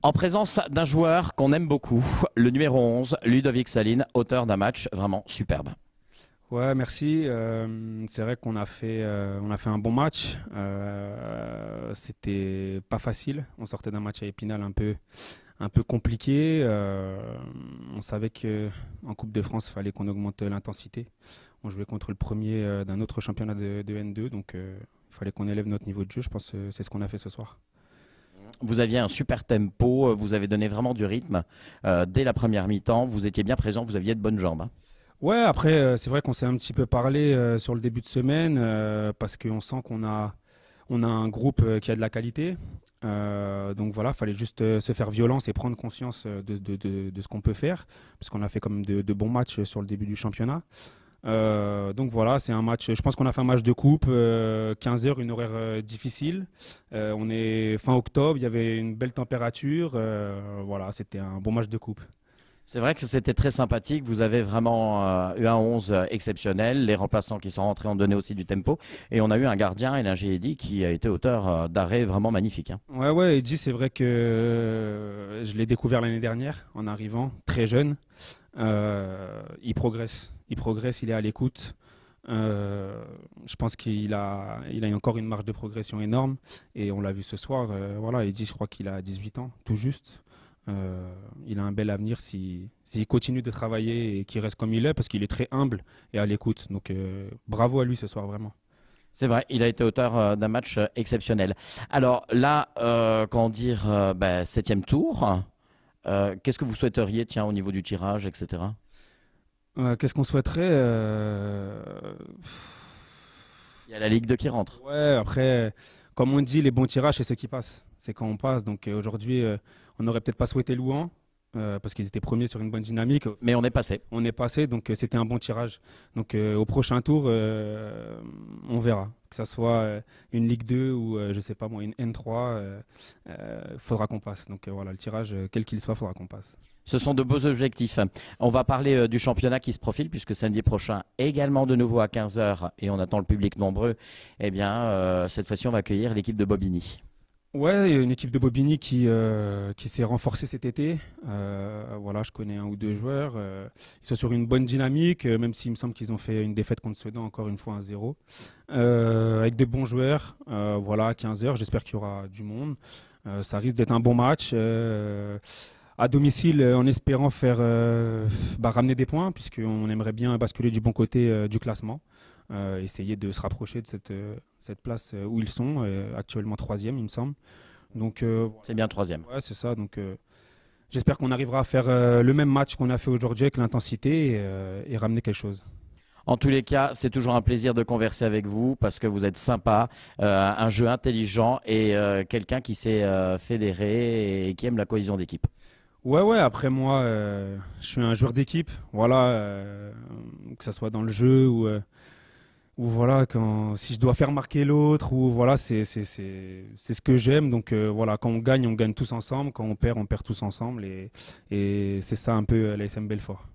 En présence d'un joueur qu'on aime beaucoup, le numéro 11, Ludovic Saline, auteur d'un match vraiment superbe. Ouais, merci. C'est vrai on a fait un bon match. C'était pas facile. On sortait d'un match à Épinal un peu compliqué. On savait que en Coupe de France, il fallait qu'on augmente l'intensité. On jouait contre le premier d'un autre championnat de N2, donc il fallait qu'on élève notre niveau de jeu. Je pense que c'est ce qu'on a fait ce soir. Vous aviez un super tempo, vous avez donné vraiment du rythme dès la première mi-temps. Vous étiez bien présent, vous aviez de bonnes jambes, hein. Ouais, après, c'est vrai qu'on s'est un petit peu parlé sur le début de semaine parce qu'on sent on a un groupe qui a de la qualité. Donc voilà, fallait juste se faire violence et prendre conscience de ce qu'on peut faire, parce qu'on a fait quand même de bons matchs sur le début du championnat. Donc voilà, c'est un match, je pense qu'on a fait un match de coupe, 15 heures, une horaire difficile. On est fin octobre, il y avait une belle température. Voilà, c'était un bon match de coupe. C'est vrai que c'était très sympathique. Vous avez vraiment eu un 11 exceptionnel. Les remplaçants qui sont rentrés ont donné aussi du tempo. Et on a eu un gardien, Elin Eddy, qui a été auteur d'arrêts vraiment magnifiques, hein. Ouais, ouais, Edgy, c'est vrai que je l'ai découvert l'année dernière en arrivant, très jeune. Il progresse, il est à l'écoute. Je pense il a encore une marge de progression énorme et on l'a vu ce soir. Voilà, Edgy, je crois qu'il a 18 ans, tout juste. Il a un bel avenir s'il continue de travailler et qu'il reste comme il est, parce qu'il est très humble et à l'écoute. Donc bravo à lui ce soir, vraiment. C'est vrai, il a été auteur d'un match exceptionnel. Alors là, comment dire, septième tour, qu'est-ce que vous souhaiteriez, tiens, au niveau du tirage, etc. Qu'est-ce qu'on souhaiterait Il y a la Ligue 2 qui rentre. Ouais, après, comme on dit, les bons tirages, c'est ceux qui passent. C'est quand on passe. Donc aujourd'hui, on n'aurait peut-être pas souhaité Louan, parce qu'ils étaient premiers sur une bonne dynamique. Mais on est passé. On est passé, donc c'était un bon tirage. Donc au prochain tour, on verra. Que ça soit une Ligue 2 ou, je sais pas moi, une N3, faudra qu'on passe. Donc voilà, le tirage, quel qu'il soit, faudra qu'on passe. Ce sont de beaux objectifs. On va parler du championnat qui se profile, puisque samedi prochain, également de nouveau à 15 heures, et on attend le public nombreux. Eh bien, cette fois-ci, on va accueillir l'équipe de Bobigny. Ouais, il y a une équipe de Bobigny qui s'est renforcée cet été. Voilà, je connais un ou deux joueurs. Ils sont sur une bonne dynamique, même s'il me semble qu'ils ont fait une défaite contre Sedan, encore une fois 1-0. Avec des bons joueurs. Voilà, à 15 heures, j'espère qu'il y aura du monde. Ça risque d'être un bon match. À domicile, en espérant faire ramener des points, puisqu'on aimerait bien basculer du bon côté du classement. Essayer de se rapprocher de cette place où ils sont, actuellement troisième, il me semble. Donc, C'est bien troisième. ouais, c'est ça. Donc, j'espère qu'on arrivera à faire le même match qu'on a fait aujourd'hui avec l'intensité et ramener quelque chose. En tous les cas, c'est toujours un plaisir de converser avec vous parce que vous êtes sympa, un jeu intelligent et quelqu'un qui sait fédérer et qui aime la cohésion d'équipe. Ouais, ouais, après moi, je suis un joueur d'équipe, voilà, que ça soit dans le jeu ou voilà, si je dois faire marquer l'autre, ou voilà, c'est ce que j'aime. Donc voilà, quand on gagne tous ensemble, quand on perd tous ensemble, et c'est ça un peu l'ASM Belfort.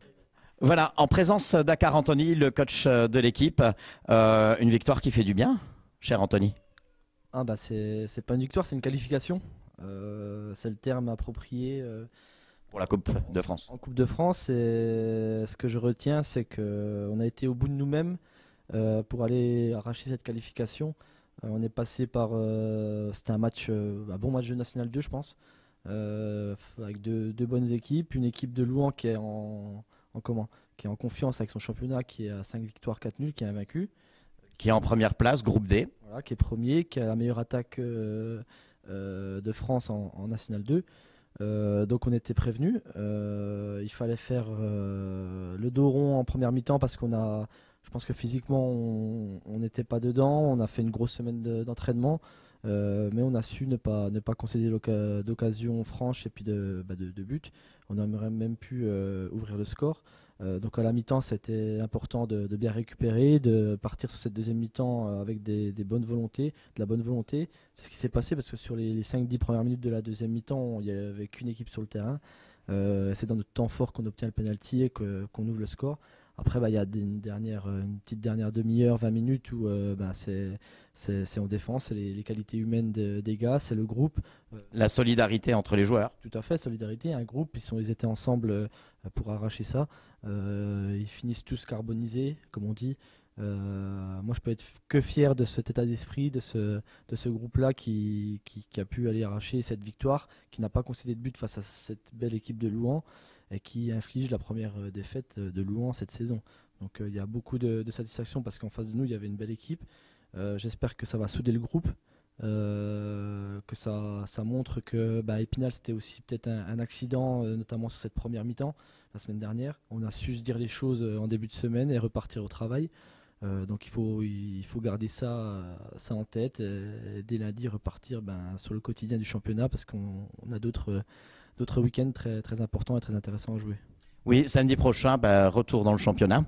Voilà, en présence d'Akar Anthony, le coach de l'équipe, une victoire qui fait du bien, cher Anthony. Ah bah c'est pas une victoire, c'est une qualification. C'est le terme approprié Pour la Coupe de France. en Coupe de France. Et ce que je retiens, c'est qu'on a été au bout de nous-mêmes pour aller arracher cette qualification. On est passé par. C'était un bon match de National 2, je pense, avec deux bonnes équipes. Une équipe de Louan qui est qui est en confiance avec son championnat, qui est à 5 victoires, 4 nuls, qui est invaincu. Qui est en première place, groupe D. Voilà, qui est premier, qui a la meilleure attaque de France en National 2. Donc on était prévenus. Il fallait faire le dos rond en première mi-temps parce je pense que physiquement on n'était pas dedans. On a fait une grosse semaine d'entraînement, mais on a su ne pas concéder d'occasion franche et puis de but. On aurait même pu ouvrir le score. Donc à la mi-temps, c'était important de bien récupérer, de partir sur cette deuxième mi-temps avec des bonnes volontés, de la bonne volonté. C'est ce qui s'est passé parce que sur les 5-10 premières minutes de la deuxième mi-temps, il n'y avait qu'une équipe sur le terrain. C'est dans notre temps fort qu'on obtient le penalty et qu'on ouvre le score. Après, il y a une petite dernière demi-heure, 20 minutes où c'est en défense, c'est les qualités humaines des gars, c'est le groupe. La solidarité entre les joueurs. Tout à fait, solidarité, un groupe, ils étaient ensemble pour arracher ça. Ils finissent tous carbonisés, comme on dit. Moi, je peux être que fier de cet état d'esprit, de ce groupe-là qui a pu aller arracher cette victoire, qui n'a pas concédé de but face à cette belle équipe de Louhans et qui inflige la première défaite de Louhans cette saison. Donc il y a beaucoup de satisfaction parce qu'en face de nous, il y avait une belle équipe. J'espère que ça va souder le groupe, que ça montre que Épinal, c'était aussi peut-être un accident, notamment sur cette première mi-temps, la semaine dernière. On a su se dire les choses en début de semaine et repartir au travail. Donc il faut garder ça en tête et dès lundi repartir sur le quotidien du championnat parce qu'on a d'autres week-ends très, très importants et très intéressants à jouer. Oui, samedi prochain, retour dans le championnat.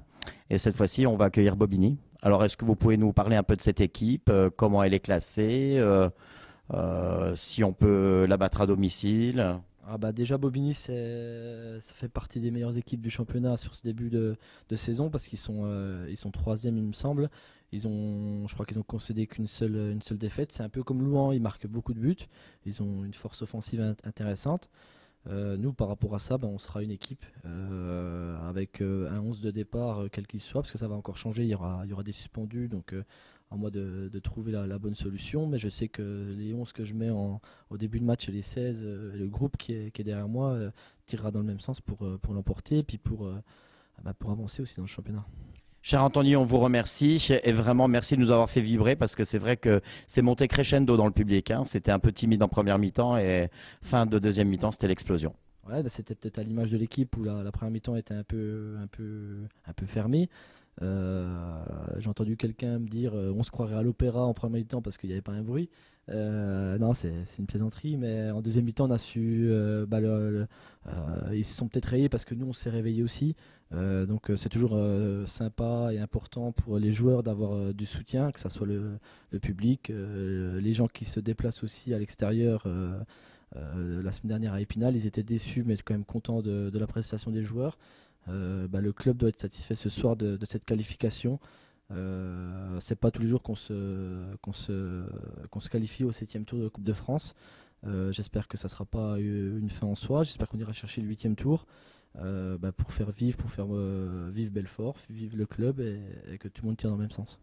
Et cette fois-ci, on va accueillir Bobigny. Alors, est-ce que vous pouvez nous parler un peu de cette équipe, comment elle est classée, si on peut la battre à domicile? Déjà Bobigny ça fait partie des meilleures équipes du championnat sur ce début de saison parce qu'ils sont troisième il me semble. Je crois qu'ils ont concédé une seule défaite. C'est un peu comme Louhans, ils marquent beaucoup de buts. Ils ont une force offensive intéressante. Nous par rapport à ça, on sera une équipe avec un 11 de départ quel qu'il soit parce que ça va encore changer. Il y aura des suspendus donc à moi de trouver la bonne solution, mais je sais que les 11 que je mets au début de match et les 16, le groupe qui est derrière moi tirera dans le même sens pour l'emporter et puis pour avancer aussi dans le championnat. Cher Anthony, on vous remercie et vraiment merci de nous avoir fait vibrer parce que c'est vrai que c'est monté crescendo dans le public. C'était un peu timide en première mi-temps et fin de deuxième mi-temps, c'était l'explosion. Ouais, c'était peut-être à l'image de l'équipe où la première mi-temps était un peu fermée. J'ai entendu quelqu'un me dire on se croirait à l'opéra en première mi-temps parce qu'il n'y avait pas un bruit. Non, c'est une plaisanterie, mais en deuxième mi-temps, on a su. Ils se sont peut-être réveillés parce que nous, on s'est réveillés aussi. Donc, c'est toujours sympa et important pour les joueurs d'avoir du soutien, que ce soit le public, les gens qui se déplacent aussi à l'extérieur. La semaine dernière à Épinal, ils étaient déçus, mais quand même contents de la prestation des joueurs. Le club doit être satisfait ce soir de cette qualification. C'est pas tous les jours qu'on se qualifie au 7e tour de Coupe de France. J'espère que ça ne sera pas une fin en soi. J'espère qu'on ira chercher le 8e tour pour faire vivre Belfort, vivre le club et que tout le monde tire dans le même sens.